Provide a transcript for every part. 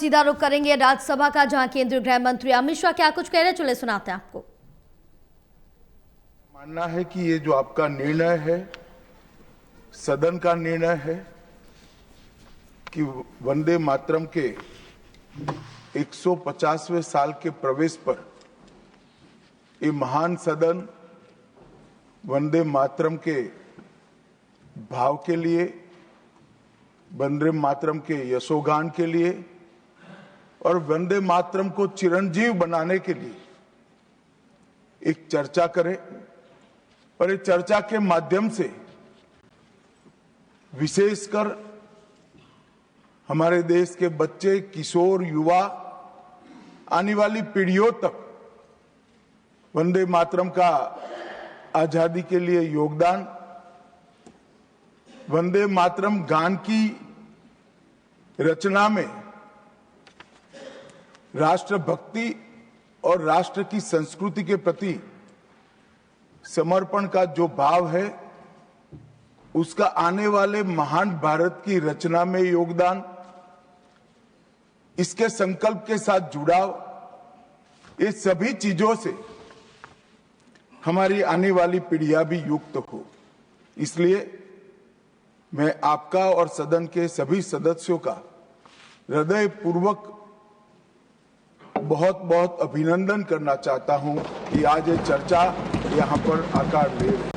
सीधा रुख करेंगे राज्यसभा का, जहां केंद्रीय गृह मंत्री अमित शाह क्या कुछ कह रहे, चले सुनाते हैं आपको। मानना है कि ये जो आपका निर्णय है, सदन का निर्णय है कि वंदे मातरम के 150वें साल के प्रवेश पर ये महान सदन वंदे मातरम के भाव के लिए, वंदे मातरम के यशोगान के लिए और वंदे मातरम को चिरंजीव बनाने के लिए एक चर्चा करे और इस चर्चा के माध्यम से विशेषकर हमारे देश के बच्चे, किशोर, युवा, आने वाली पीढ़ियों तक वंदे मातरम का आजादी के लिए योगदान, वंदे मातरम गान की रचना में राष्ट्रभक्ति और राष्ट्र की संस्कृति के प्रति समर्पण का जो भाव है, उसका आने वाले महान भारत की रचना में योगदान, इसके संकल्प के साथ जुड़ाव, ये सभी चीजों से हमारी आने वाली पीढ़ियां भी युक्त हो। इसलिए मैं आपका और सदन के सभी सदस्यों का हृदयपूर्वक बहुत बहुत अभिनंदन करना चाहता हूं कि आज ये चर्चा यहां पर आकार ले रही है।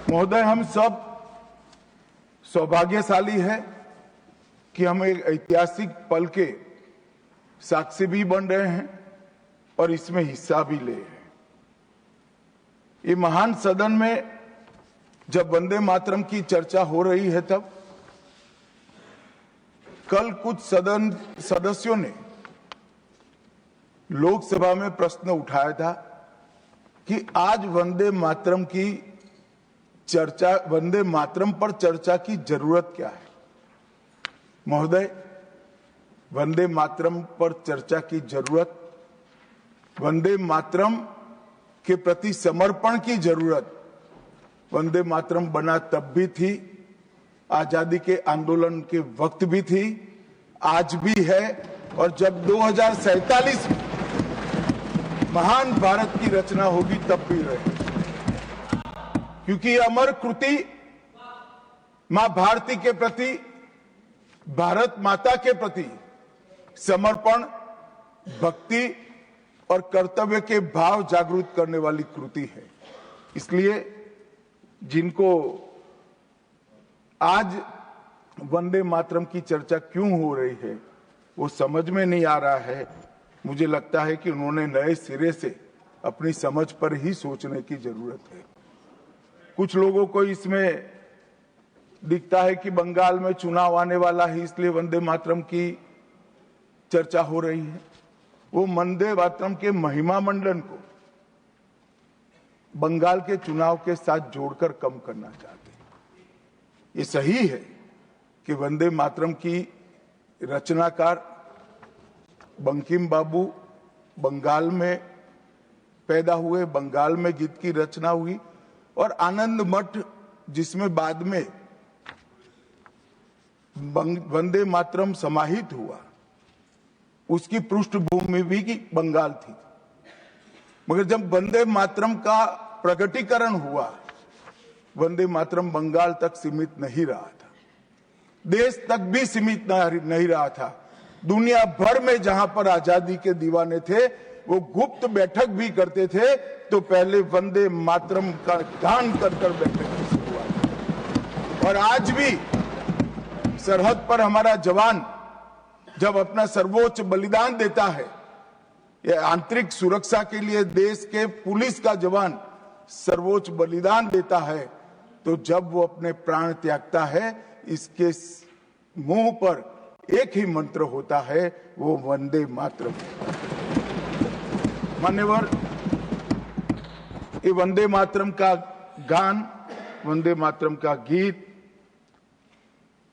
महोदय, हम सब सौभाग्यशाली है कि हम एक ऐतिहासिक पल के साक्षी भी बन रहे हैं और इसमें हिस्सा भी ले रहे हैं। ये महान सदन में जब वंदे मातरम की चर्चा हो रही है, तब कल कुछ सदन सदस्यों ने लोकसभा में प्रश्न उठाया था कि आज वंदे मातरम की चर्चा, वंदे मातरम पर चर्चा की जरूरत क्या है। महोदय, वंदे मातरम पर चर्चा की जरूरत, वंदे मातरम के प्रति समर्पण की जरूरत वंदे मातरम बना तब भी थी, आजादी के आंदोलन के वक्त भी थी, आज भी है और जब 2047 में महान भारत की रचना होगी तब भी रहे। क्योंकि अमर कृति मां भारती के प्रति, भारत माता के प्रति समर्पण, भक्ति और कर्तव्य के भाव जागृत करने वाली कृति है। इसलिए जिनको आज वंदे मातरम की चर्चा क्यों हो रही है वो समझ में नहीं आ रहा है। मुझे लगता है कि उन्होंने नए सिरे से अपनी समझ पर ही सोचने की जरूरत है। कुछ लोगों को इसमें दिखता है कि बंगाल में चुनाव आने वाला है, इसलिए वंदे मातरम की चर्चा हो रही है। वो वंदे मातरम के महिमा मंडन को बंगाल के चुनाव के साथ जोड़कर कम करना चाहते हैं। ये सही है कि वंदे मातरम की रचनाकार बंकिम बाबू बंगाल में पैदा हुए, बंगाल में गीत की रचना हुई और आनंद मठ, जिसमें बाद में वंदे मातरम समाहित हुआ, उसकी पृष्ठभूमि भी बंगाल थी। मगर जब वंदे मातरम का प्रकटीकरण हुआ, वंदे मातरम बंगाल तक सीमित नहीं रहा था, देश तक भी सीमित नहीं रहा था। दुनिया भर में जहां पर आजादी के दीवाने थे वो गुप्त बैठक भी करते थे, तो पहले वंदे मातरम का गान कर बैठक की शुरुआत। और आज भी सरहद पर हमारा जवान जब अपना सर्वोच्च बलिदान देता है, ये आंतरिक सुरक्षा के लिए देश के पुलिस का जवान सर्वोच्च बलिदान देता है, तो जब वो अपने प्राण त्यागता है, इसके मुंह पर एक ही मंत्र होता है, वो वंदे मातरम। मान्यवर, ये वंदे मातरम का गान, वंदे मातरम का गीत,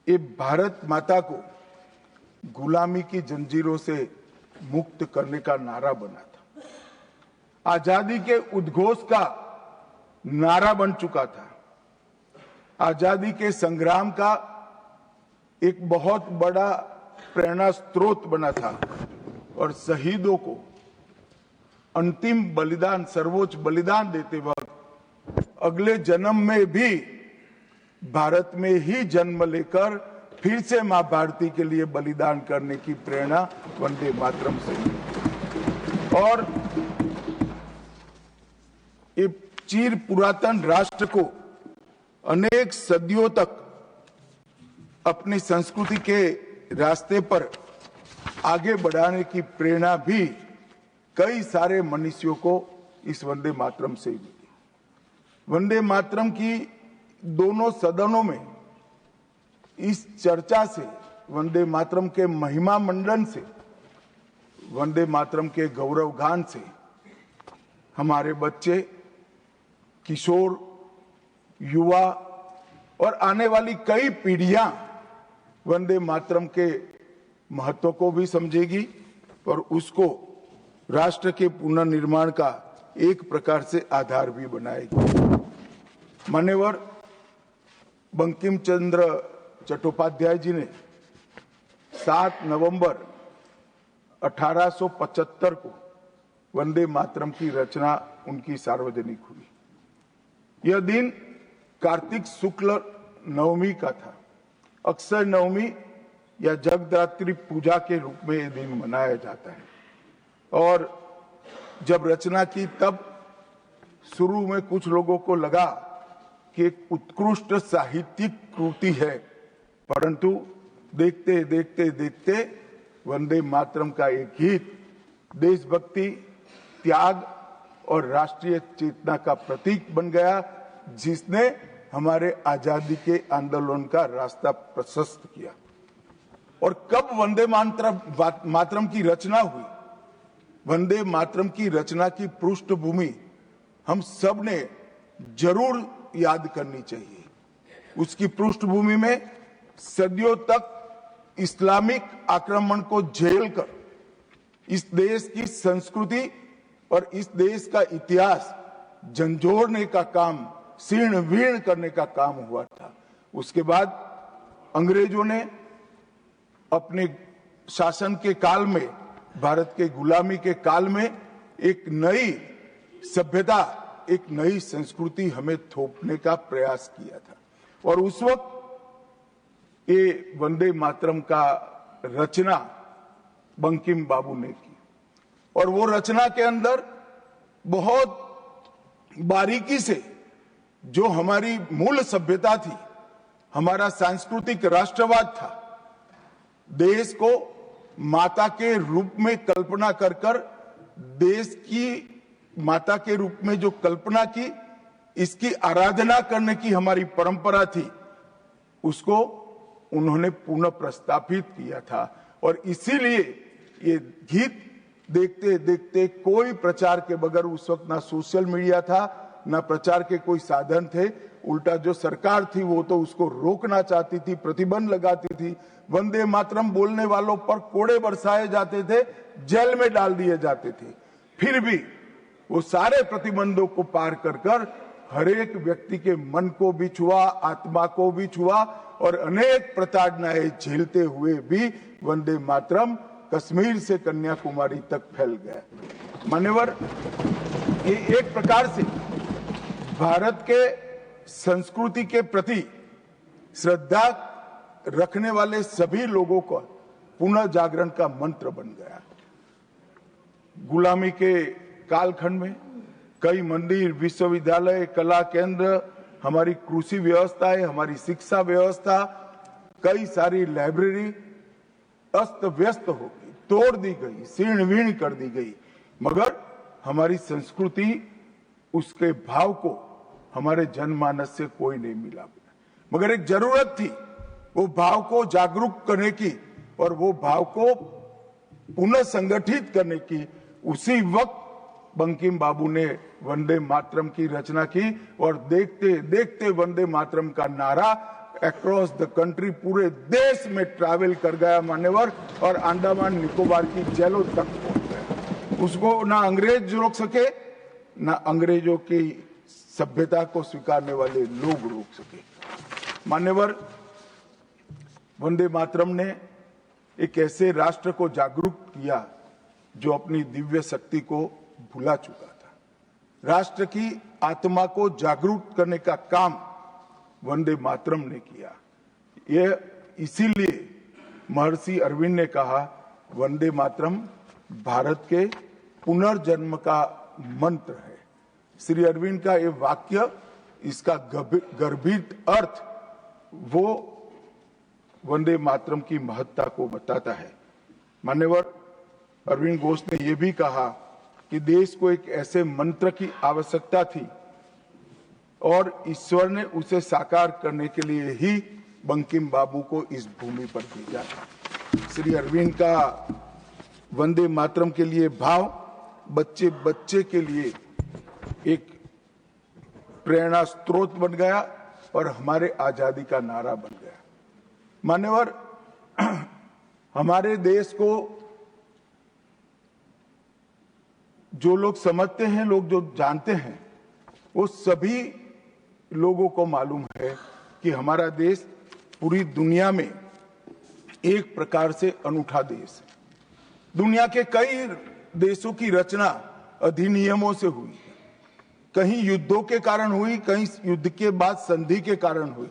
ये भारत माता को गुलामी की जंजीरों से मुक्त करने का नारा बना था, आजादी के उद्घोष का नारा बन चुका था, आजादी के संग्राम का एक बहुत बड़ा प्रेरणा स्रोत बना था और शहीदों को अंतिम बलिदान, सर्वोच्च बलिदान देते वक्त अगले जन्म में भी भारत में ही जन्म लेकर फिर से मां भारती के लिए बलिदान करने की प्रेरणा वंदे मातरम से मिली। और ये चिर पुरातन राष्ट्र को अनेक सदियों तक अपनी संस्कृति के रास्ते पर आगे बढ़ाने की प्रेरणा भी कई सारे मनुष्यों को इस वंदे मातरम से मिली। वंदे मातरम की दोनों सदनों में इस चर्चा से, वंदे मातरम के महिमा मंडन से, वंदे मातरम के गौरव गान से हमारे बच्चे, किशोर, युवा और आने वाली कई पीढ़ियां वंदे मातरम के महत्व को भी समझेगी और उसको राष्ट्र के पुनर्निर्माण का एक प्रकार से आधार भी बनाएगी। मान्यवर बंकिम चंद्र चट्टोपाध्याय जी ने 7 नवंबर 1875 को वंदे मातरम की रचना उनकी सार्वजनिक हुई। यह दिन कार्तिक शुक्ल नवमी का था। अक्षय नवमी या जगदात्री पूजा के रूप में यह दिन मनाया जाता है। और जब रचना की तब शुरू में कुछ लोगों को लगा कि एक उत्कृष्ट साहित्यिक कृति है, परंतु देखते देखते देखते वंदे मातरम का एक गीत देशभक्ति, त्याग और राष्ट्रीय चेतना का प्रतीक बन गया, जिसने हमारे आजादी के आंदोलन का रास्ता प्रशस्त किया। और कब वंदे मातरम की रचना हुई? वंदे मातरम की रचना की पृष्ठभूमि हम सब ने जरूर याद करनी चाहिए। उसकी पृष्ठभूमि में सदियों तक इस्लामिक आक्रमण को झेलकर इस देश की संस्कृति और इस देश का इतिहास झंझोड़ने का काम, शीर्ण वीर्ण करने का काम हुआ था। उसके बाद अंग्रेजों ने अपने शासन के काल में, भारत के गुलामी के काल में एक नई सभ्यता, एक नई संस्कृति हमें थोपने का प्रयास किया था। और उस वक्त ये वंदे मातरम का रचना बंकिम बाबू ने की और वो रचना के अंदर बहुत बारीकी से जो हमारी मूल सभ्यता थी, हमारा सांस्कृतिक राष्ट्रवाद था, देश को माता के रूप में कल्पना कर कर देश की माता के रूप में जो कल्पना की, इसकी आराधना करने की हमारी परंपरा थी, उसको उन्होंने पुनः प्रस्तापित किया था। और इसीलिए ये गीत देखते देखते कोई प्रचार के बगैर, उस वक्त ना सोशल मीडिया था, ना प्रचार के कोई साधन थे, उल्टा जो सरकार थी वो तो उसको रोकना चाहती थी, प्रतिबंध लगाती थी। वंदे मातरम बोलने वालों पर कोड़े बरसाए जाते थे, जेल में डाल दिए जाते थे। फिर भी वो सारे प्रतिबंधों को पार कर कर हर एक व्यक्ति के मन को भी छुआ, आत्मा को भी छुआ और अनेक प्रताड़नाएं झेलते हुए भी वंदे मातरम कश्मीर से कन्याकुमारी तक फैल गया। मान्यवर, ये एक प्रकार से भारत के संस्कृति के प्रति श्रद्धा रखने वाले सभी लोगों को पुनः जागरण का मंत्र बन गया। गुलामी के कालखंड में कई मंदिर, विश्वविद्यालय, कला केंद्र, हमारी कृषि व्यवस्था है, हमारी शिक्षा व्यवस्था, कई सारी लाइब्रेरी अस्त व्यस्त हो गई, तोड़ दी गई, शीर्ण वीर्ण कर दी गई, मगर हमारी संस्कृति, उसके भाव को हमारे जनमानस से कोई नहीं मिला। मगर एक जरूरत थी वो भाव को जागरूक करने की और वो भाव को पुनः संगठित करने की। उसी वक्त बंकिम बाबू ने वंदे मातरम की रचना की और देखते देखते वंदे मातरम का नारा अक्रॉस द कंट्री, पूरे देश में ट्रैवल कर गया मान्यवर, और अंडमान निकोबार की जेलों तक पहुंच गया। उसको ना अंग्रेज रोक सके, ना अंग्रेजों की सभ्यता को स्वीकारने वाले लोग रोक सके। मान्यवर, वंदे मातरम ने एक ऐसे राष्ट्र को जागरूक किया जो अपनी दिव्य शक्ति को भुला चुका था। राष्ट्र की आत्मा को जागरूक करने का काम वंदे मातरम ने किया। यह इसीलिए महर्षि अरविंद ने कहा, वंदे मातरम भारत के पुनर्जन्म का मंत्र है। श्री अरविंद का ये वाक्य, इसका गर्भित अर्थ वो वंदे मातरम की महत्ता को बताता है। मान्यवर अरविंद घोष ने यह भी कहा कि देश को एक ऐसे मंत्र की आवश्यकता थी और ईश्वर ने उसे साकार करने के लिए ही बंकिम बाबू को इस भूमि पर भेजा था। श्री अरविंद का वंदे मातरम के लिए भाव बच्चे बच्चे के लिए एक प्रेरणा स्रोत बन गया और हमारे आजादी का नारा बन गया। मान्यवर, हमारे देश को जो लोग समझते हैं, लोग जो जानते हैं, वो सभी लोगों को मालूम है कि हमारा देश पूरी दुनिया में एक प्रकार से अनूठा देश है। दुनिया के कई देशों की रचना अधिनियमों से हुई, कहीं युद्धों के कारण हुई, कहीं युद्ध के बाद संधि के कारण हुई।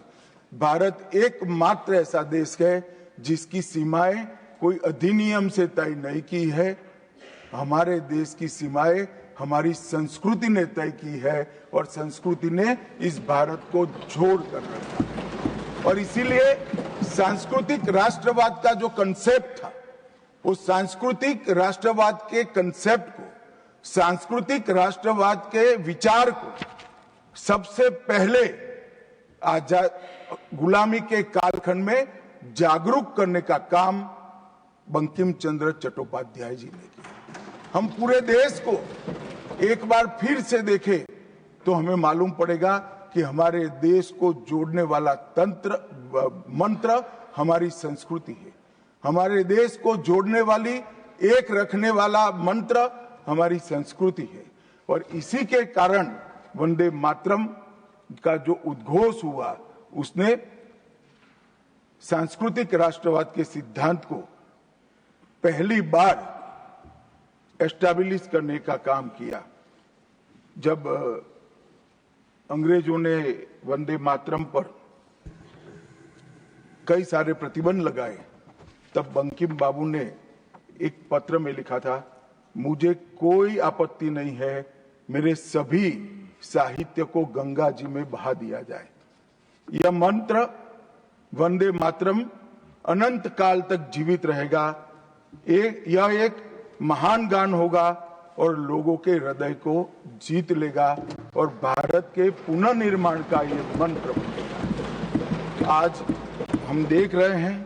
भारत एकमात्र ऐसा देश है जिसकी सीमाएं कोई अधिनियम से तय नहीं की है। हमारे देश की सीमाएं हमारी संस्कृति ने तय की है और संस्कृति ने इस भारत को जोड़ कर रखा है। और इसीलिए सांस्कृतिक राष्ट्रवाद का जो कंसेप्ट था, उस सांस्कृतिक राष्ट्रवाद के कंसेप्ट को, सांस्कृतिक राष्ट्रवाद के विचार को सबसे पहले गुलामी के कालखंड में जागरूक करने का काम बंकिम चंद्र चट्टोपाध्याय जी ने किया। हम पूरे देश को एक बार फिर से देखें तो हमें मालूम पड़ेगा कि हमारे देश को जोड़ने वाला मंत्र हमारी संस्कृति है। हमारे देश को जोड़ने वाली, एक रखने वाला मंत्र हमारी संस्कृति है। और इसी के कारण वंदे मातरम का जो उद्घोष हुआ, उसने सांस्कृतिक राष्ट्रवाद के सिद्धांत को पहली बार एस्टैब्लिश करने का काम किया। जब अंग्रेजों ने वंदे मातरम पर कई सारे प्रतिबंध लगाए, तब बंकिम बाबू ने एक पत्र में लिखा था, मुझे कोई आपत्ति नहीं है, मेरे सभी साहित्य को गंगा जी में बहा दिया जाए। यह मंत्र वंदे मातरम अनंत काल तक जीवित रहेगा। यह एक महान गान होगा और लोगों के हृदय को जीत लेगा और भारत के पुनर्निर्माण का ये मंत्र बनेगा। आज हम देख रहे हैं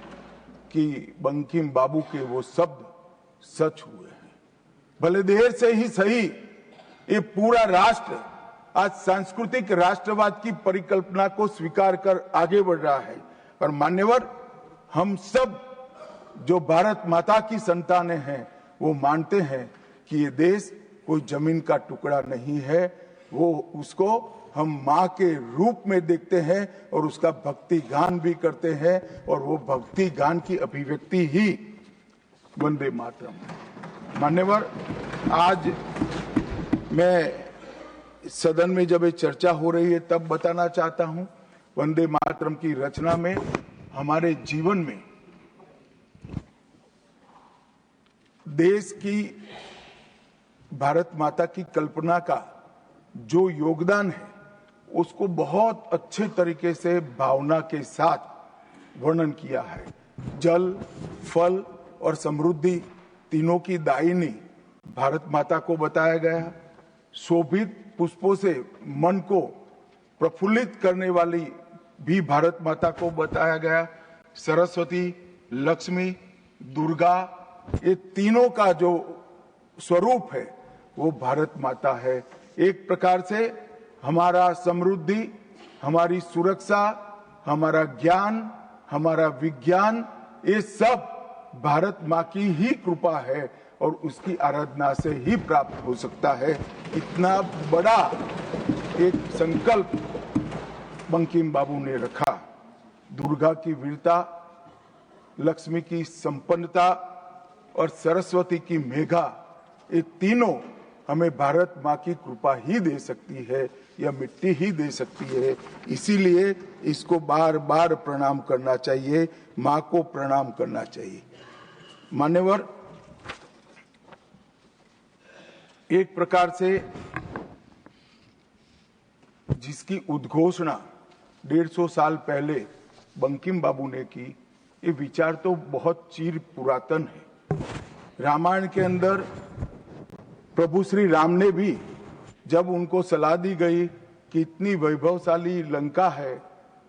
कि बंकिम बाबू के वो शब्द सच हुए हैं। भले देर से ही सही, ये पूरा राष्ट्र आज सांस्कृतिक राष्ट्रवाद की परिकल्पना को स्वीकार कर आगे बढ़ रहा है। और मान्यवर, हम सब जो भारत माता की संतानें हैं, वो मानते हैं कि ये देश कोई जमीन का टुकड़ा नहीं है। वो उसको हम माँ के रूप में देखते हैं और उसका भक्ति गान भी करते हैं, और वो भक्ति गान की अभिव्यक्ति ही वंदे मातरम है। मान्यवर, आज मैं सदन में जब ये चर्चा हो रही है तब बताना चाहता हूं, वंदे मातरम की रचना में हमारे जीवन में देश की, भारत माता की कल्पना का जो योगदान है, उसको बहुत अच्छे तरीके से भावना के साथ वर्णन किया है। जल, फल और समृद्धि तीनों की दायिनी भारत माता को बताया गया। शोभित पुष्पों से मन को प्रफुल्लित करने वाली भी भारत माता को बताया गया। सरस्वती, लक्ष्मी, दुर्गा, ये तीनों का जो स्वरूप है वो भारत माता है। एक प्रकार से हमारा समृद्धि, हमारी सुरक्षा, हमारा ज्ञान, हमारा विज्ञान, ये सब भारत माँ की ही कृपा है और उसकी आराधना से ही प्राप्त हो सकता है। इतना बड़ा एक संकल्प बंकिम बाबू ने रखा। दुर्गा की वीरता लक्ष्मी की संपन्नता और सरस्वती की मेघा, ये तीनों हमें भारत माँ की कृपा ही दे सकती है, यह मिट्टी ही दे सकती है। इसीलिए इसको बार बार प्रणाम करना चाहिए, माँ को प्रणाम करना चाहिए। मान्यवर, एक प्रकार से जिसकी उद्घोषणा 150 साल पहले बंकिम बाबू ने की, ये विचार तो बहुत चिर पुरातन है। रामायण के अंदर प्रभु श्री राम ने भी जब उनको सलाह दी गई कि इतनी वैभवशाली लंका है,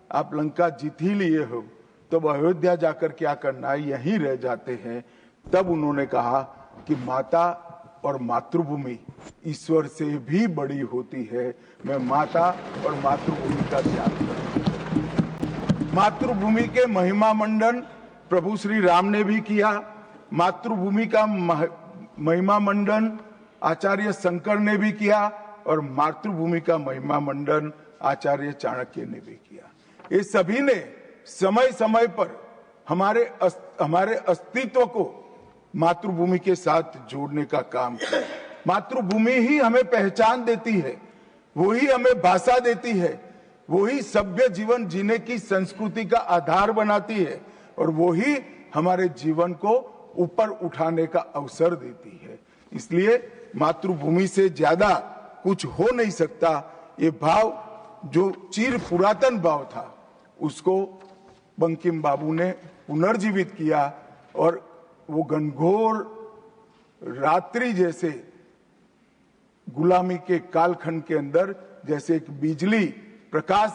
आप लंका जीत ही लिए हो, तब अयोध्या जाकर क्या करना है, यहीं रह जाते हैं। तब उन्होंने कहा कि माता और मातृभूमि ईश्वर से भी बड़ी होती है, मैं माता और मातृभूमि का त्याग करूं। मातृभूमि के महिमा मंडन प्रभु श्री राम ने भी किया। मातृभूमि का महिमा मंडन आचार्य शंकर ने भी किया और मातृभूमि का महिमा मंडन आचार्य चाणक्य ने भी किया। ये सभी ने समय समय पर हमारे अस्तित्व को मातृभूमि के साथ जोड़ने का काम किया। मातृभूमि ही हमें पहचान देती है, वो ही हमें भाषा देती है, वो ही सभ्य जीवन जीने की संस्कृति का आधार बनाती है और वो ही हमारे जीवन को ऊपर उठाने का अवसर देती है। इसलिए मातृभूमि से ज्यादा कुछ हो नहीं सकता। ये भाव जो चिर पुरातन भाव था, उसको बंकिम बाबू ने पुनर्जीवित किया और वो घनघोर रात्रि जैसे गुलामी के कालखंड के अंदर जैसे एक बिजली प्रकाश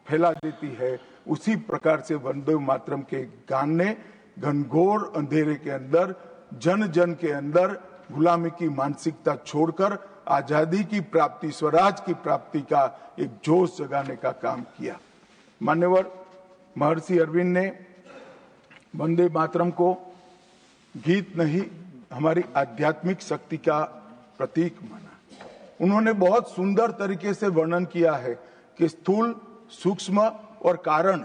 फैला देती है, उसी प्रकार से वंदे मातरम के गान ने घनघोर अंधेरे के अंदर, जन जन के अंदर गुलामी की मानसिकता छोड़कर आजादी की प्राप्ति, स्वराज की प्राप्ति का एक जोश जगाने का काम किया। मान्यवर, महर्षि अरविंद ने वंदे मातरम को गीत नहीं, हमारी आध्यात्मिक शक्ति का प्रतीक माना। उन्होंने बहुत सुंदर तरीके से वर्णन किया है कि स्थूल, सूक्ष्म और कारण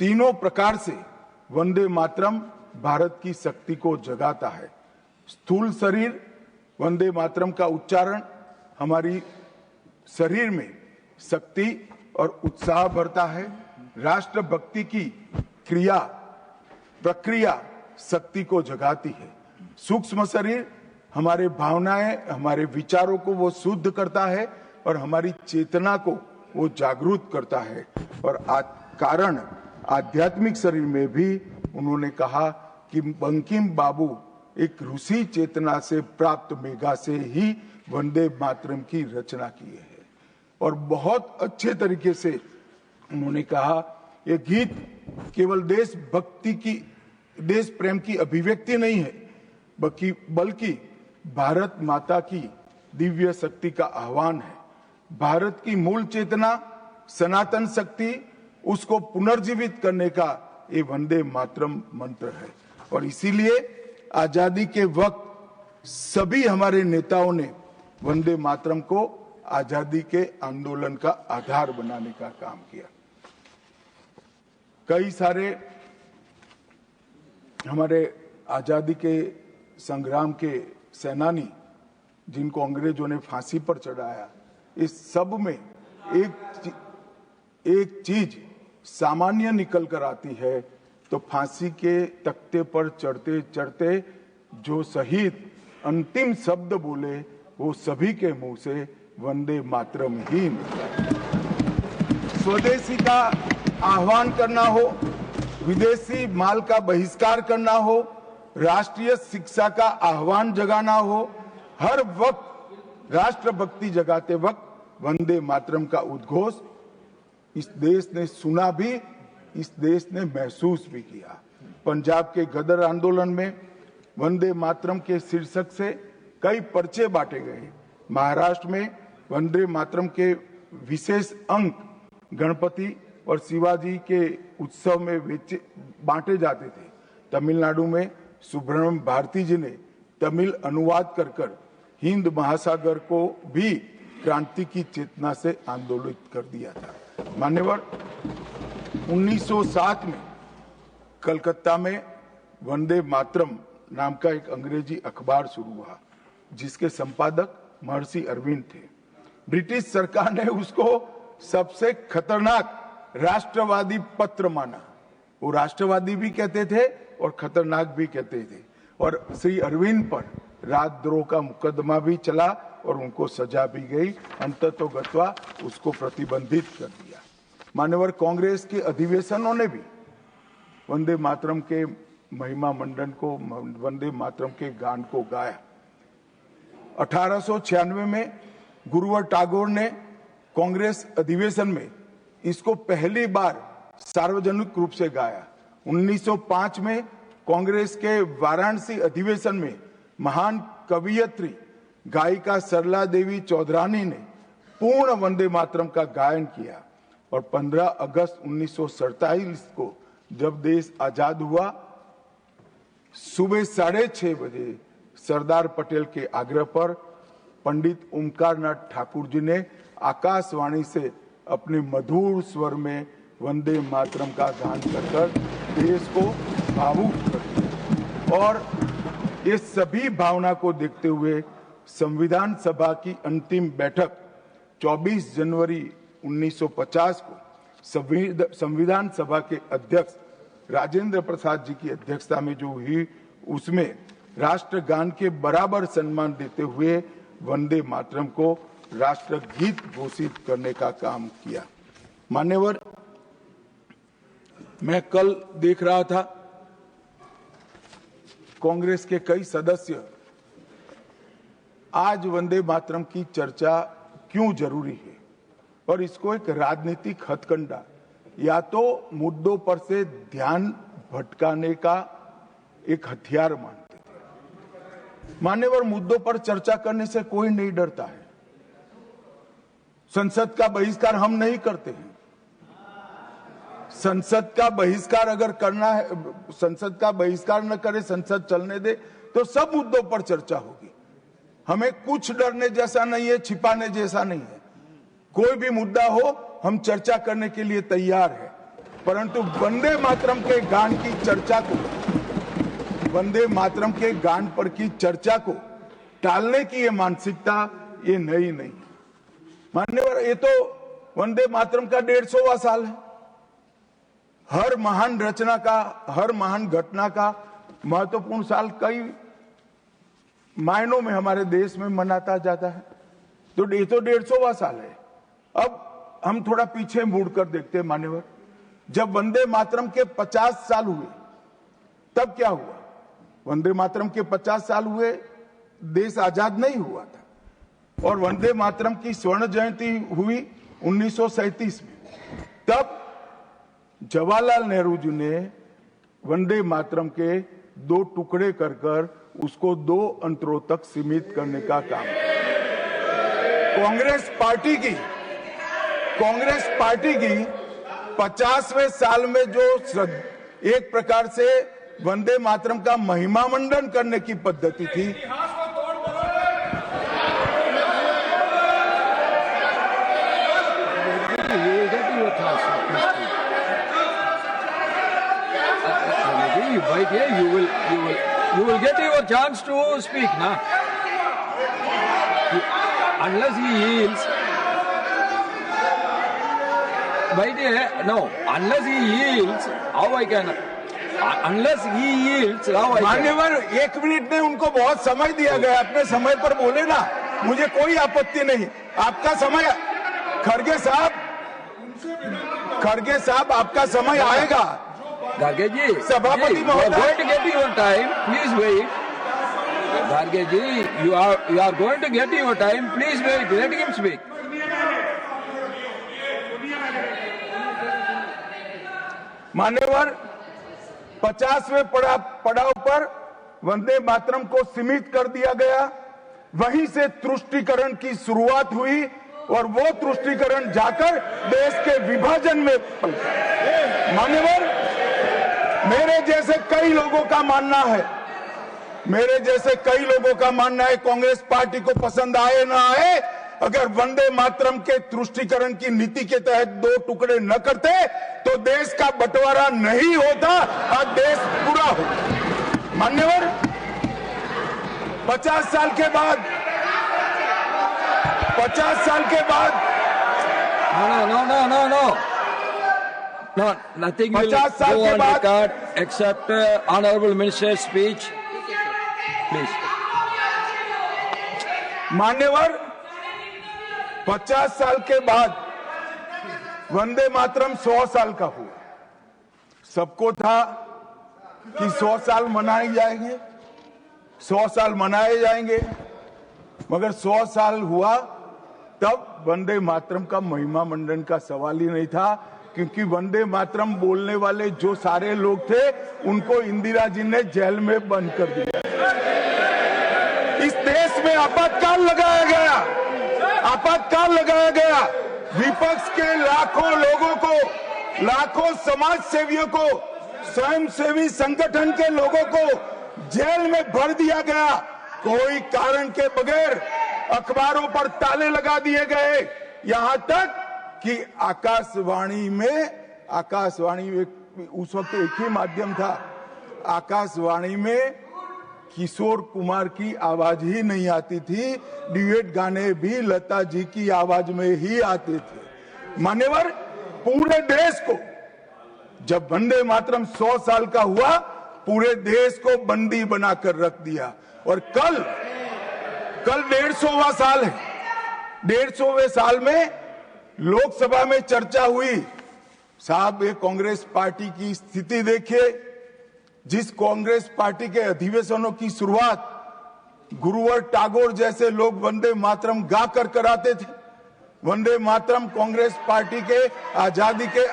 तीनों प्रकार से वंदे मातरम भारत की शक्ति को जगाता है। स्थूल शरीर, वंदे मातरम का उच्चारण हमारी शरीर में शक्ति और उत्साह भरता है। राष्ट्रभक्ति की क्रिया प्रक्रिया शक्ति को जगाती है। सूक्ष्म शरीर हमारे भावनाएं, हमारे विचारों को वो शुद्ध करता है और हमारी चेतना को वो जागरूक करता है। और कारण आध्यात्मिक शरीर में भी उन्होंने कहा कि बंकिम बाबू एक ऋषि चेतना से प्राप्त मेघा से ही वंदे मातरम की रचना की है। और बहुत अच्छे तरीके से उन्होंने कहा, यह गीत केवल देशभक्ति की, देश प्रेम की अभिव्यक्ति नहीं है, बल्कि भारत माता की दिव्य शक्ति का आह्वान है। भारत की मूल चेतना, सनातन शक्ति, उसको पुनर्जीवित करने का ये वंदे मातरम मंत्र है। और इसीलिए आजादी के वक्त सभी हमारे नेताओं ने वंदे मातरम को आजादी के आंदोलन का आधार बनाने का काम किया। कई सारे हमारे आजादी के संग्राम के सेनानी जिनको अंग्रेजों ने फांसी पर चढ़ाया, इस सब में एक चीज सामान्य निकल कर आती है, तो फांसी के तख्ते पर चढ़ते चढ़ते जो शहीद अंतिम शब्द बोले, वो सभी के मुंह से वंदे मातरम ही निकला। स्वदेशी का आह्वान करना हो, विदेशी माल का बहिष्कार करना हो, राष्ट्रीय शिक्षा का आह्वान जगाना हो, हर वक्त राष्ट्रभक्ति जगाते वक्त वंदे मातरम का उद्घोष इस देश ने सुना भी, इस देश ने महसूस भी किया। पंजाब के गदर आंदोलन में वंदे मातरम के शीर्षक से कई पर्चे बांटे गए। महाराष्ट्र में वंदे मातरम के विशेष अंक गणपति और शिवाजी के उत्सव में बांटे जाते थे। तमिलनाडु में सुब्रह्मण्यम भारती जी ने तमिल अनुवाद कर हिंद महासागर को भी क्रांति की चेतना से आंदोलित कर दिया था। मान्यवर, 1907 में कलकत्ता में वंदे मातरम नाम का एक अंग्रेजी अखबार शुरू हुआ, जिसके संपादक महर्षि अरविंद थे। ब्रिटिश सरकार ने उसको सबसे खतरनाक राष्ट्रवादी पत्र माना। वो राष्ट्रवादी भी कहते थे और खतरनाक भी कहते थे। और श्री अरविंद पर राजद्रोह का मुकदमा भी चला और उनको सजा भी गई। अंततोगत्वा उसको प्रतिबंधित कर दिया। मान्यवर, कांग्रेस के अधिवेशनों ने भी वंदे मातरम के महिमा मंडन को, वंदे मातरम के गान को गाया। 1896 में गुरुवर टैगोर ने कांग्रेस अधिवेशन में इसको पहली बार सार्वजनिक रूप से गाया। 1905 में कांग्रेस के वाराणसी अधिवेशन में महान कवियत्री गायिका सरला देवी चौधरानी ने पूर्ण वंदे मातरम का गायन किया। और 15 अगस्त 1947 को जब देश आजाद हुआ, सुबह 6:30 बजे सरदार पटेल के आग्रह पर पंडित ओमकार नाथ ठाकुर जी ने आकाशवाणी से अपने मधुर स्वर में वंदे मातरम का गान कर देश को भावुक कर दिया। और ये सभी भावना को देखते हुए संविधान सभा की अंतिम बैठक 24 जनवरी 1950 को संविधान सभा के अध्यक्ष राजेंद्र प्रसाद जी की अध्यक्षता में जो हुई, उसमें राष्ट्रगान के बराबर सम्मान देते हुए वंदे मातरम को राष्ट्रगीत घोषित करने का काम किया। मान्यवर, मैं कल देख रहा था, कांग्रेस के कई सदस्य आज वंदे मातरम की चर्चा क्यों जरूरी है और इसको एक राजनीतिक हथकंडा या तो मुद्दों पर से ध्यान भटकाने का एक हथियार मानते थे। मान्यवर, मुद्दों पर चर्चा करने से कोई नहीं डरता है। संसद का बहिष्कार हम नहीं करते हैं। संसद का बहिष्कार अगर करना है, संसद का बहिष्कार न करे, संसद चलने दे, तो सब मुद्दों पर चर्चा होगी। हमें कुछ डरने जैसा नहीं है, छिपाने जैसा नहीं है। कोई भी मुद्दा हो, हम चर्चा करने के लिए तैयार है। परंतु वंदे मातरम के गान की चर्चा को, वंदे मातरम के गान पर की चर्चा को टालने की ये मानसिकता ये नई नहीं है। मान्यवर, ये तो वंदे मातरम का 150वां साल है। हर महान रचना का, हर महान घटना का महत्वपूर्ण साल कई मायनों में हमारे देश में मनाता जाता है। तो ये तो 150वां साल है। अब हम थोड़ा पीछे मुड़कर देखते हैं मान्यवर, जब वंदे मातरम के 50 साल हुए तब क्या हुआ? वंदे मातरम के 50 साल हुए, देश आजाद नहीं हुआ था। और वंदे मातरम की स्वर्ण जयंती हुई 1937 में। तब जवाहरलाल नेहरू जी ने वंदे मातरम के 2 टुकड़े कर उसको 2 अंतरों तक सीमित करने का काम किया। कांग्रेस पार्टी की 50वें साल में जो एक प्रकार से वंदे मातरम का महिमा मंडन करने की पद्धति थी, you will get your chance to speak, na? Unless he yields, unless he yields, how I can? Unless he yields, how I can? मान्यवर, 1 मिनट में उनको बहुत समय दिया गया, अपने समय पर बोले ना, मुझे कोई आपत्ति नहीं। आपका समय, खड़गे साहब आपका समय आएगा। Garge ji, सभापति you are going to get your time. Please wait. Garge ji, you are going to get your time. Please wait. Let him speak. मान्यवर, 50वें पड़ाव पर वंदे मातरम को सीमित कर दिया गया। वहीं से तुष्टीकरण की शुरुआत हुई और वो तुष्टीकरण जाकर देश के विभाजन में मान्यवर, मेरे जैसे कई लोगों का मानना है, कांग्रेस पार्टी को पसंद आए ना आए, अगर वंदे मातरम के तुष्टीकरण की नीति के तहत 2 टुकड़े न करते तो देश का बंटवारा नहीं होता और देश पूरा होता। मान्यवर, 50 साल के बाद No, nothing will 50 साल go के on बाद record except honorable minister's speech. Please. मान्यवर, 50 साल के बाद वंदे मातरम 100 साल का हुआ। सबको था कि 100 साल मनाए जाएंगे, 100 साल मनाए जाएंगे, मगर 100 साल हुआ तब वंदे मातरम का महिमा मंडन का सवाल ही नहीं था, क्योंकि वंदे मातरम बोलने वाले जो सारे लोग थे उनको इंदिरा जी ने जेल में बंद कर दिया। इस देश में आपातकाल लगाया गया। विपक्ष के लाखों लोगों को, लाखों समाज सेवियों को, स्वयंसेवी संगठन के लोगों को जेल में भर दिया गया। कोई कारण के बगैर अखबारों पर ताले लगा दिए गए। यहां तक कि आकाशवाणी में उस वक्त एक ही माध्यम था, आकाशवाणी में किशोर कुमार की आवाज ही नहीं आती थी, ड्यूएट गाने भी लता जी की आवाज में ही आते थे। मान्यवर, पूरे देश को जब वंदे मातरम 100 साल का हुआ, पूरे देश को बंदी बनाकर रख दिया। और कल 150वां साल है। 150वें साल में लोकसभा में चर्चा हुई। साहब, ये कांग्रेस पार्टी की स्थिति देखिए। जिस कांग्रेस पार्टी के अधिवेशनों की शुरुआत गुरुवर टागोर जैसे लोग वंदे मातरम गा कर कराते थे। वंदे मातरम कांग्रेस पार्टी के आजादी के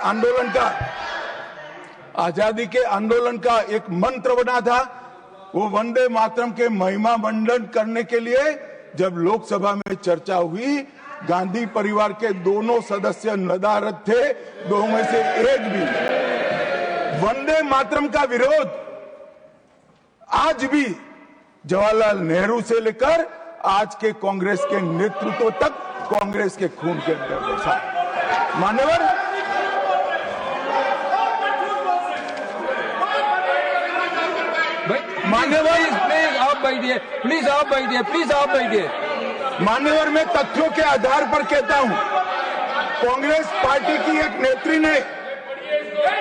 आंदोलन का एक मंत्र बना था। वो वंदे मातरम के महिमा मंडन करने के लिए जब लोकसभा में चर्चा हुई, गांधी परिवार के दोनों सदस्य नदारद थे, दो में से एक भी। वंदे मातरम का विरोध आज भी जवाहरलाल नेहरू से लेकर आज के कांग्रेस के नेतृत्व तक कांग्रेस के खून के अंदर बसा। मान्यवर, आप बैठिए। मान्यवर, मैं तथ्यों के आधार पर कहता हूं, कांग्रेस पार्टी की एक नेत्री ने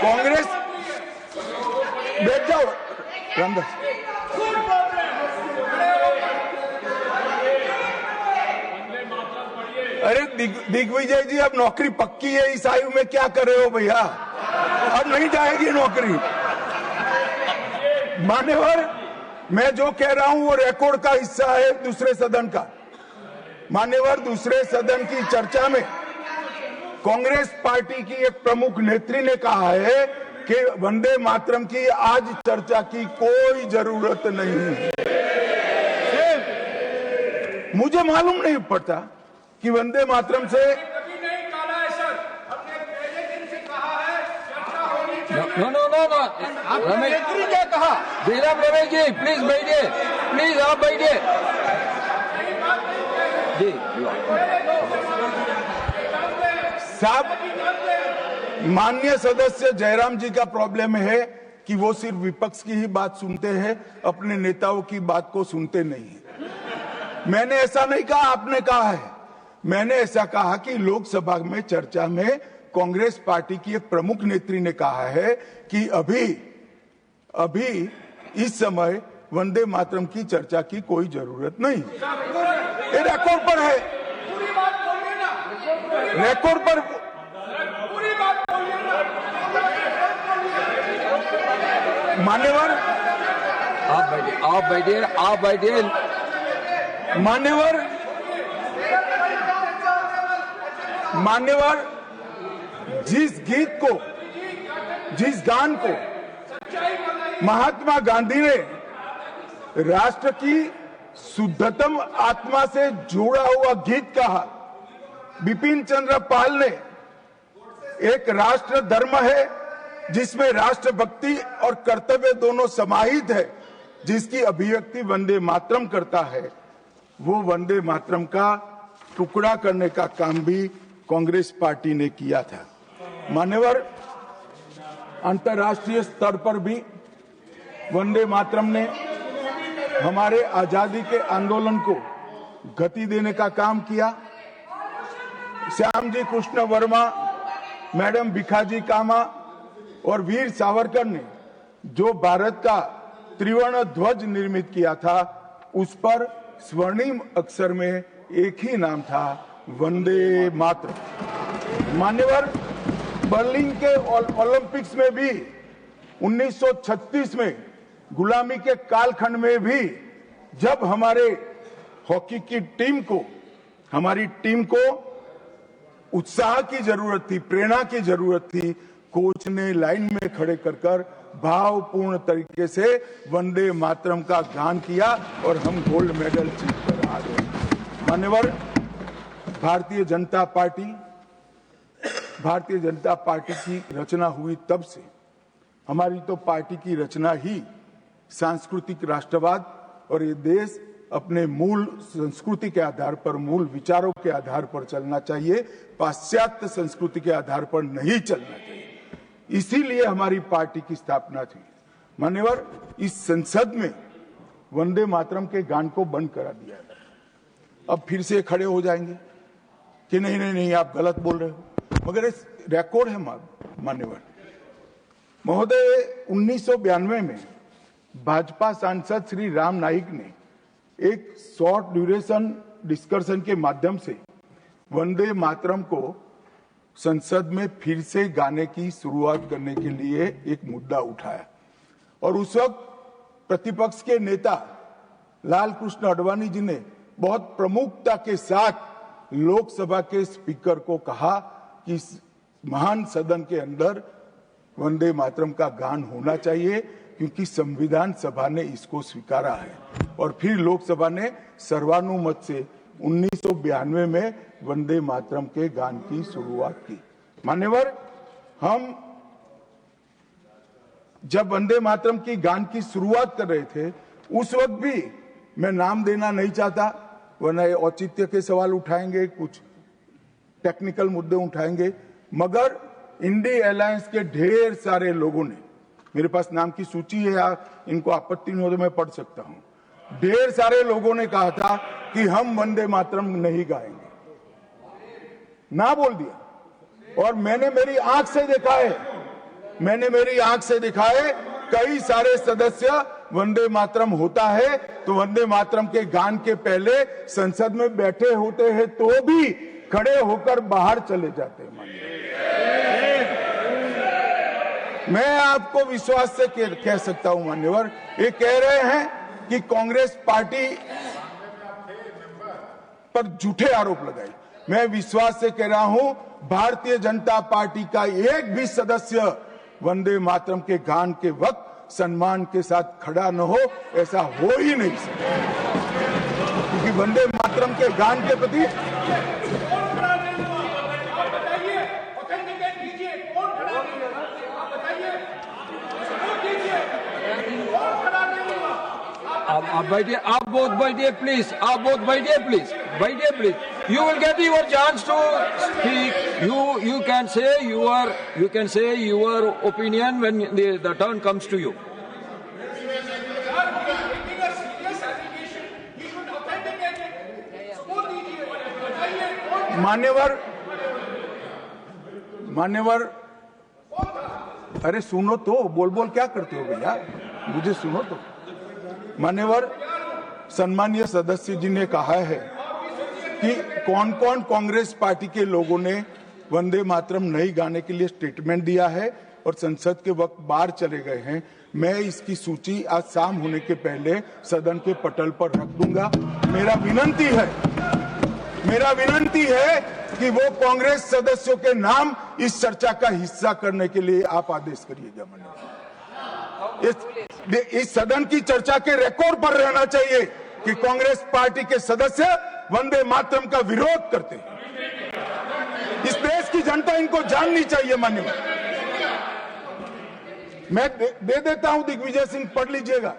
कांग्रेस बैठ जाओ रामदास। अरे दिग्विजय जी, अब नौकरी पक्की है इस आयु में, क्या कर रहे हो भैया? अब नहीं जाएगी नौकरी। मान्यवर, मैं जो कह रहा हूं वो रिकॉर्ड का हिस्सा है दूसरे सदन का। मान्यवर, दूसरे सदन की चर्चा में कांग्रेस पार्टी की एक प्रमुख नेत्री ने कहा है कि वंदे मातरम की आज चर्चा की कोई जरूरत नहीं है। मुझे मालूम नहीं पड़ता कि वंदे मातरम से रमेश जी क्या कहा? रमेश जी प्लीज बैठिए, प्लीज आप बैठिए जी। साहब, माननीय सदस्य जयराम जी का प्रॉब्लम है कि वो सिर्फ विपक्ष की ही बात सुनते हैं, अपने नेताओं की बात को सुनते नहीं है। मैंने ऐसा नहीं कहा, आपने कहा है। मैंने ऐसा कहा कि लोकसभा में चर्चा में कांग्रेस पार्टी की एक प्रमुख नेत्री ने कहा है कि अभी इस समय वंदे मातरम की चर्चा की कोई जरूरत नहीं। ये रिकॉर्ड पर है, रिकॉर्ड पर। मान्यवर, आप बैठिए। मान्यवर, जिस गान को महात्मा गांधी ने राष्ट्र की शुद्धतम आत्मा से जुड़ा हुआ गीत कहा, बिपिन चंद्र पाल ने एक राष्ट्र धर्म है जिसमें राष्ट्रभक्ति और कर्तव्य दोनों समाहित है, जिसकी अभिव्यक्ति वंदे मातरम करता है। वो वंदे मातरम का टुकड़ा करने का काम भी कांग्रेस पार्टी ने किया था। मान्यवर, अंतर्राष्ट्रीय स्तर पर भी वंदे मातरम ने हमारे आजादी के आंदोलन को गति देने का काम किया। श्यामजी कृष्ण वर्मा, मैडम भिखाजी कामा और वीर सावरकर ने जो भारत का त्रिवर्ण ध्वज निर्मित किया था, उस पर स्वर्णिम अक्षर में एक ही नाम था, वंदे मातरम। मान्यवर, बर्लिन के ओलंपिक्स में भी 1936 में गुलामी के कालखंड में भी जब हमारे हॉकी की हमारी टीम को उत्साह की जरूरत थी, प्रेरणा की जरूरत थी, कोच ने लाइन में खड़े कर भावपूर्ण तरीके से वंदे मातरम का गान किया और हम गोल्ड मेडल जीतकर आ गए। मान्यवर, भारतीय जनता पार्टी की रचना हुई तब से हमारी तो पार्टी की रचना ही सांस्कृतिक राष्ट्रवाद और ये देश अपने मूल संस्कृति के आधार पर, मूल विचारों के आधार पर चलना चाहिए, पाश्चात्य संस्कृति के आधार पर नहीं चलना चाहिए। इसीलिए हमारी पार्टी की स्थापना थी। मान्यवर, इस संसद में वंदे मातरम के गान को बंद करा दिया है। अब फिर से खड़े हो जाएंगे कि नहीं आप गलत बोल रहे हो, मगर इस रिकॉर्ड है मान्यवर महोदय। 1992 में भाजपा सांसद श्री राम नाईक ने एक शॉर्ट ड्यूरेशन डिस्कशन के माध्यम से वंदे मातरम को संसद में फिर से गाने की शुरुआत करने के लिए एक मुद्दा उठाया और उस वक्त प्रतिपक्ष के नेता लाल कृष्ण आडवाणी जी ने बहुत प्रमुखता के साथ लोकसभा के स्पीकर को कहा कि इस महान सदन के अंदर वंदे मातरम का गान होना चाहिए, क्योंकि संविधान सभा ने इसको स्वीकारा है। और फिर लोकसभा ने सर्वानुमत से 1992 में वंदे मातरम के गान की शुरुआत की। मान्यवर, हम जब वंदे मातरम की गान की शुरुआत कर रहे थे, उस वक्त भी मैं नाम देना नहीं चाहता, वरना औचित्य के सवाल उठाएंगे, कुछ टेक्निकल मुद्दे उठाएंगे, मगर इंडी अलायंस के ढेर सारे लोगों ने, मेरे पास नाम की सूची है, इनको आपत्ति नहीं हो तो मैं पढ़ सकता हूं, ढेर सारे लोगों ने कहा था कि हम वंदे मातरम नहीं गाएंगे, ना बोल दिया। और मैंने मेरी आंख से देखा है कई सारे सदस्य वंदे मातरम होता है तो वंदे मातरम के गान के पहले संसद में बैठे होते हैं तो भी खड़े होकर बाहर चले जाते हैं। मैं आपको विश्वास से कह सकता हूं मान्यवर, ये कह रहे हैं कि कांग्रेस पार्टी पर झूठे आरोप लगाए। मैं विश्वास से कह रहा हूं, भारतीय जनता पार्टी का एक भी सदस्य वंदे मातरम के गान के वक्त सम्मान के साथ खड़ा न हो, ऐसा हो ही नहीं सकता, क्योंकि वंदे मातरम के गान के प्रति आप बैठिए, आप बोथ बैठिए प्लीज, आप बोथ बैठिए प्लीज, बैठिए please. You will get your chance to speak. You can say your opinion when the turn comes to you. मान्यवर, अरे सुनो तो, बोल क्या करते हो भैया, मुझे सुनो तो। मान्यवर, सम्मानीय सदस्य जी ने कहा है कि कौन कौन कांग्रेस पार्टी के लोगों ने वंदे मातरम नहीं गाने के लिए स्टेटमेंट दिया है और संसद के वक्त बाहर चले गए हैं। मैं इसकी सूची आज शाम होने के पहले सदन के पटल पर रख दूंगा। मेरा विनंती है कि वो कांग्रेस सदस्यों के नाम इस चर्चा का हिस्सा करने के लिए आप आदेश करिएगा। इस सदन की चर्चा के रिकॉर्ड पर रहना चाहिए कि कांग्रेस पार्टी के सदस्य वंदे मातरम का विरोध करते हैं। इस देश की जनता इनको जाननी चाहिए। मान्यवर, मैं दे देता हूं, दिग्विजय सिंह पढ़ लीजिएगा।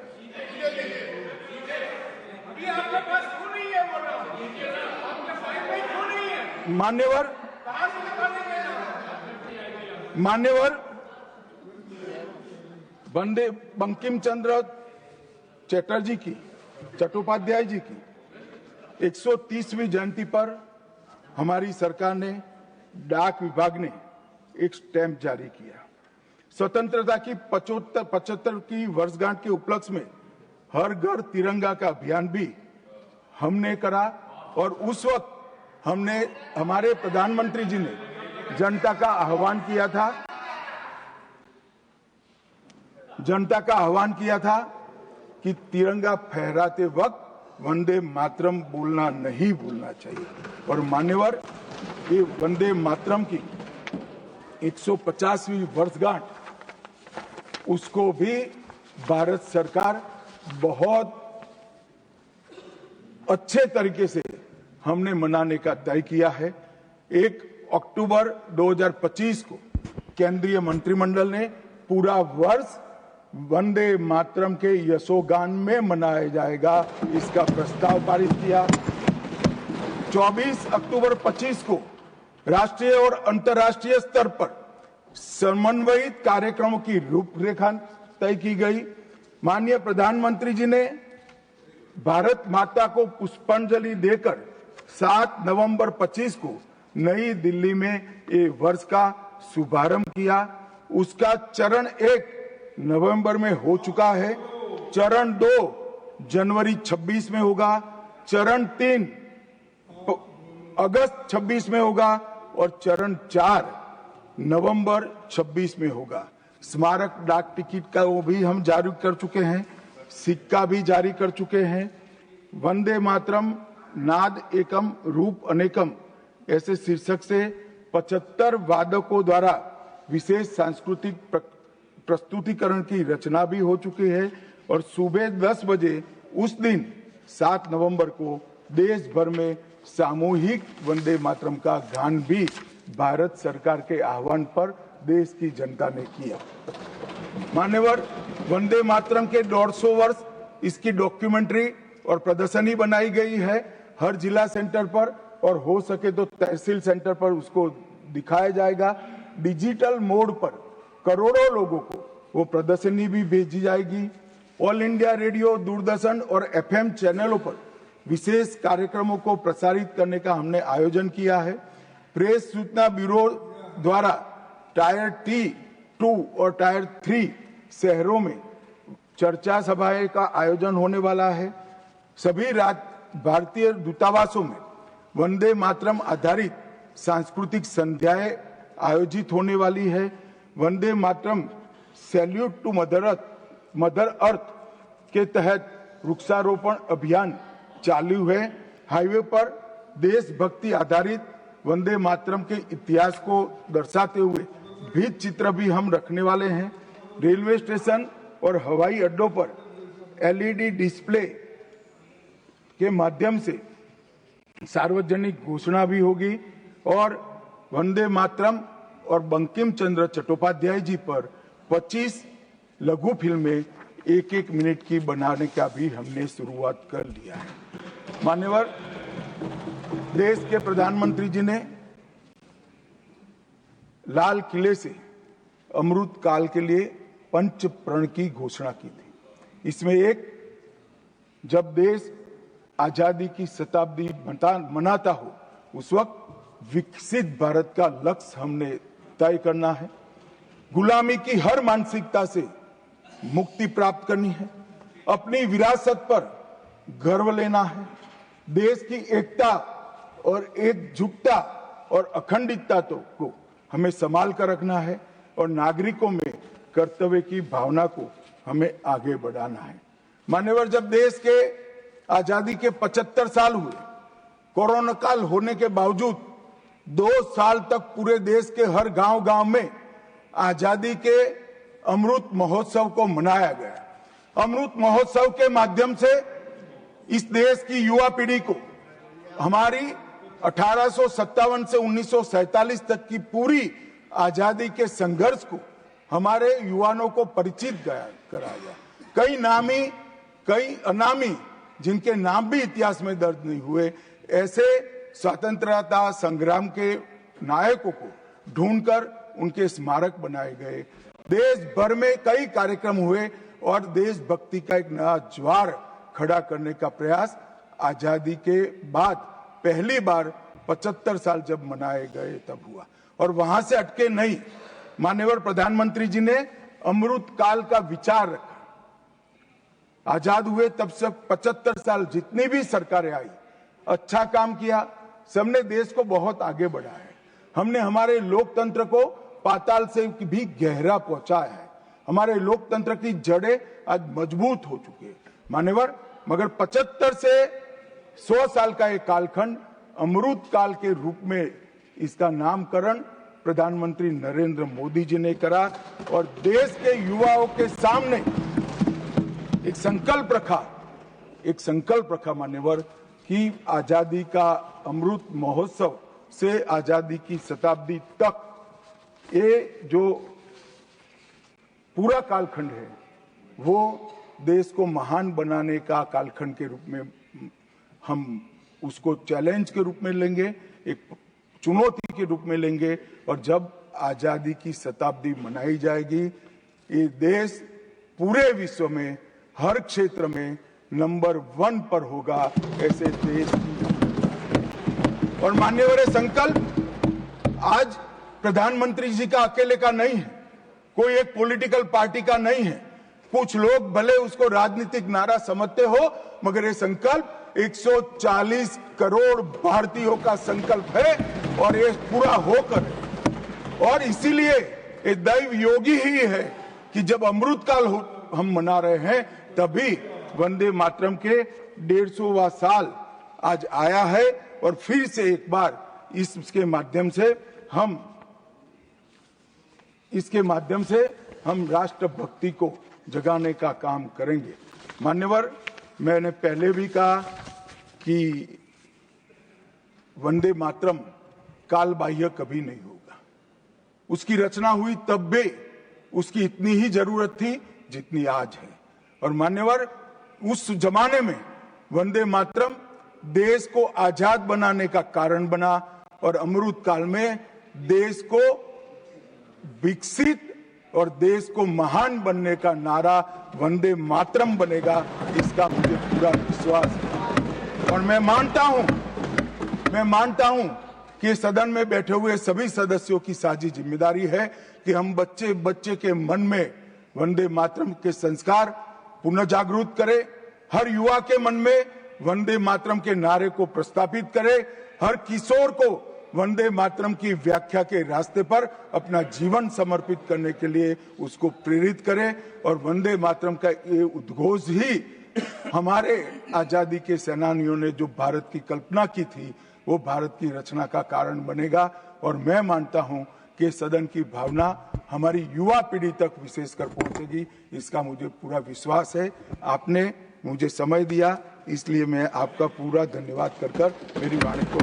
मान्यवर वंदे बंकिम चंद्र चटर्जी की, चट्टोपाध्याय जी की 130वीं जयंती पर हमारी सरकार ने, डाक विभाग ने एक स्टैंप जारी किया। स्वतंत्रता की 75 की वर्षगांठ के उपलक्ष्य में हर घर तिरंगा का अभियान भी हमने करा और उस वक्त हमारे प्रधानमंत्री जी ने जनता का आह्वान किया था कि तिरंगा फहराते वक्त वंदे मातरम बोलना नहीं भूलना चाहिए। और मान्यवर, ये वंदे मातरम की 150वीं वर्षगांठ, उसको भी भारत सरकार बहुत अच्छे तरीके से हमने मनाने का तय किया है। 1 अक्टूबर 2025 को केंद्रीय मंत्रिमंडल ने पूरा वर्ष वंदे मातरम के यशोगान में मनाया जाएगा, इसका प्रस्ताव पारित किया। 24 अक्टूबर 25 को राष्ट्रीय और अंतर्राष्ट्रीय स्तर पर समन्वयित कार्यक्रमों की रूपरेखा तय की गई। माननीय प्रधानमंत्री जी ने भारत माता को पुष्पांजलि देकर 7 नवंबर 25 को नई दिल्ली में ये वर्ष का शुभारंभ किया। उसका चरण 1 नवंबर में हो चुका है, चरण 2 जनवरी 26 में होगा, चरण 3 अगस्त 26 में होगा और चरण 4 नवंबर 26 में होगा। स्मारक डाक टिकट का वो भी हम जारी कर चुके हैं, सिक्का भी जारी कर चुके हैं। वंदे मातरम नाद एकम रूप अनेकम ऐसे शीर्षक से 75 वादकों द्वारा विशेष सांस्कृतिक प्रस्तुतिकरण की रचना भी हो चुकी है और सुबह 10 बजे उस दिन 7 नवंबर को देश भर में सामूहिक वंदे मातरम का गान भी भारत सरकार के आह्वान पर देश की जनता ने किया। मान्यवर, वंदे मातरम के 150 वर्ष, इसकी डॉक्यूमेंट्री और प्रदर्शनी बनाई गई है हर जिला सेंटर पर, और हो सके तो तहसील सेंटर पर उसको दिखाया जाएगा। डिजिटल मोड पर करोड़ों लोगों को वो प्रदर्शनी भी भेजी जाएगी। ऑल इंडिया रेडियो, दूरदर्शन और FM चैनलों पर विशेष कार्यक्रमों को प्रसारित करने का हमने आयोजन किया है। प्रेस सूचना ब्यूरो द्वारा टायर T2 और टायर 3 शहरों में चर्चा सभाएं का आयोजन होने वाला है। सभी भारतीय दूतावासों में वंदे मातरम आधारित सांस्कृतिक संध्याएं आयोजित होने वाली है। Vande Mataram salute to mother earth के तहत वृक्षारोपण अभियान चालू है। हाईवे पर देशभक्ति आधारित वंदे मातरम के इतिहास को दर्शाते हुए भित्ति चित्र भी हम रखने वाले हैं। रेलवे स्टेशन और हवाई अड्डों पर LED डिस्प्ले के माध्यम से सार्वजनिक घोषणा भी होगी और वंदे मातरम और बंकिम चंद्र चट्टोपाध्याय जी पर 25 लघु फिल्में 1-1 मिनट की बनाने का भी हमने शुरुआत कर लिया है। मान्यवर, देश के प्रधानमंत्री जी ने लाल किले से अमृत काल के लिए पंच प्रण की घोषणा की थी। इसमें एक, जब देश आजादी की शताब्दी मनाता हो उस वक्त विकसित भारत का लक्ष्य हमने तय करना है। गुलामी की हर मानसिकता से मुक्ति प्राप्त करनी है। अपनी विरासत पर गर्व लेना है। देश की एकता और एकजुटता और अखंडितता को हमें संभाल कर रखना है और नागरिकों में कर्तव्य की भावना को हमें आगे बढ़ाना है। मान्यवर, जब देश के आजादी के 75 साल हुए, कोरोना काल होने के बावजूद 2 साल तक पूरे देश के हर गांव-गांव में आजादी के अमृत महोत्सव को मनाया गया। अमृत महोत्सव के माध्यम से इस देश की युवा पीढ़ी को हमारी 1857 से 1947 तक की पूरी आजादी के संघर्ष को हमारे युवाओं को परिचित कराया। कई नामी, कई अनामी, जिनके नाम भी इतिहास में दर्ज नहीं हुए, ऐसे स्वतंत्रता संग्राम के नायकों को ढूंढकर उनके स्मारक बनाए गए। देश भर में कई कार्यक्रम हुए और देशभक्ति का एक नया ज्वार खड़ा करने का प्रयास आजादी के बाद पहली बार 75 साल जब मनाए गए तब हुआ। और वहां से अटके नहीं, माननीय प्रधानमंत्री जी ने अमृत काल का विचार रखा। आजाद हुए तब से 75 साल जितनी भी सरकारें आई, अच्छा काम किया, सबने देश को बहुत आगे बढ़ाया है। हमने हमारे लोकतंत्र को पाताल से भी गहरा पहुंचाया है। हमारे लोकतंत्र की जड़ें आज मजबूत हो चुकी है मान्यवर। मगर 75 से 100 साल का एक कालखंड अमृत काल के रूप में इसका नामकरण प्रधानमंत्री नरेंद्र मोदी जी ने करा और देश के युवाओं के सामने एक संकल्प रखा मान्यवर कि आजादी का अमृत महोत्सव से आजादी की शताब्दी तक ये जो पूरा कालखंड है वो देश को महान बनाने का कालखंड के रूप में हम उसको चैलेंज के रूप में लेंगे, एक चुनौती के रूप में लेंगे। और जब आजादी की शताब्दी मनाई जाएगी, ये देश पूरे विश्व में हर क्षेत्र में नंबर 1 पर होगा। ऐसे देश की और मान्यवर संकल्प आज प्रधानमंत्री जी का अकेले का नहीं है, कोई एक पॉलिटिकल पार्टी का नहीं है। कुछ लोग भले उसको राजनीतिक नारा समझते हो, मगर ये संकल्प 140 करोड़ भारतीयों का संकल्प है और ये पूरा होकर और इसीलिए ये दैव योगी ही है कि जब अमृत काल हम मना रहे हैं तभी वंदे मातरम के 150वां साल आज आया है। और फिर से एक बार इसके माध्यम से हम राष्ट्रभक्ति को जगाने का काम करेंगे। मान्यवर, मैंने पहले भी कहा कि वंदे मातरम काल बाह्य कभी नहीं होगा। उसकी रचना हुई तब भी उसकी इतनी ही जरूरत थी जितनी आज है। और मान्यवर, उस जमाने में वंदे मातरम देश को आजाद बनाने का कारण बना और अमृत काल में देश को विकसित और देश को महान बनने का नारा वंदे मातरम बनेगा, इसका मुझे पूरा विश्वास है। और मैं मानता हूं कि सदन में बैठे हुए सभी सदस्यों की साझी जिम्मेदारी है कि हम बच्चे के मन में वंदे मातरम के संस्कार पुनः जागृत करें, हर युवा के मन में वंदे मातरम के नारे को प्रस्तापित करें, हर किशोर को वंदे मातरम की व्याख्या के रास्ते पर अपना जीवन समर्पित करने के लिए उसको प्रेरित करें। और वंदे मातरम का ये उद्घोष ही हमारे आजादी के सेनानियों ने जो भारत की कल्पना की थी वो भारत की रचना का कारण बनेगा। और मैं मानता हूं कि सदन की भावना हमारी युवा पीढ़ी तक विशेषकर पहुंचेगी, इसका मुझे पूरा विश्वास है। आपने मुझे समय दिया, इसलिए मैं आपका पूरा धन्यवाद कर मेरी वाणी को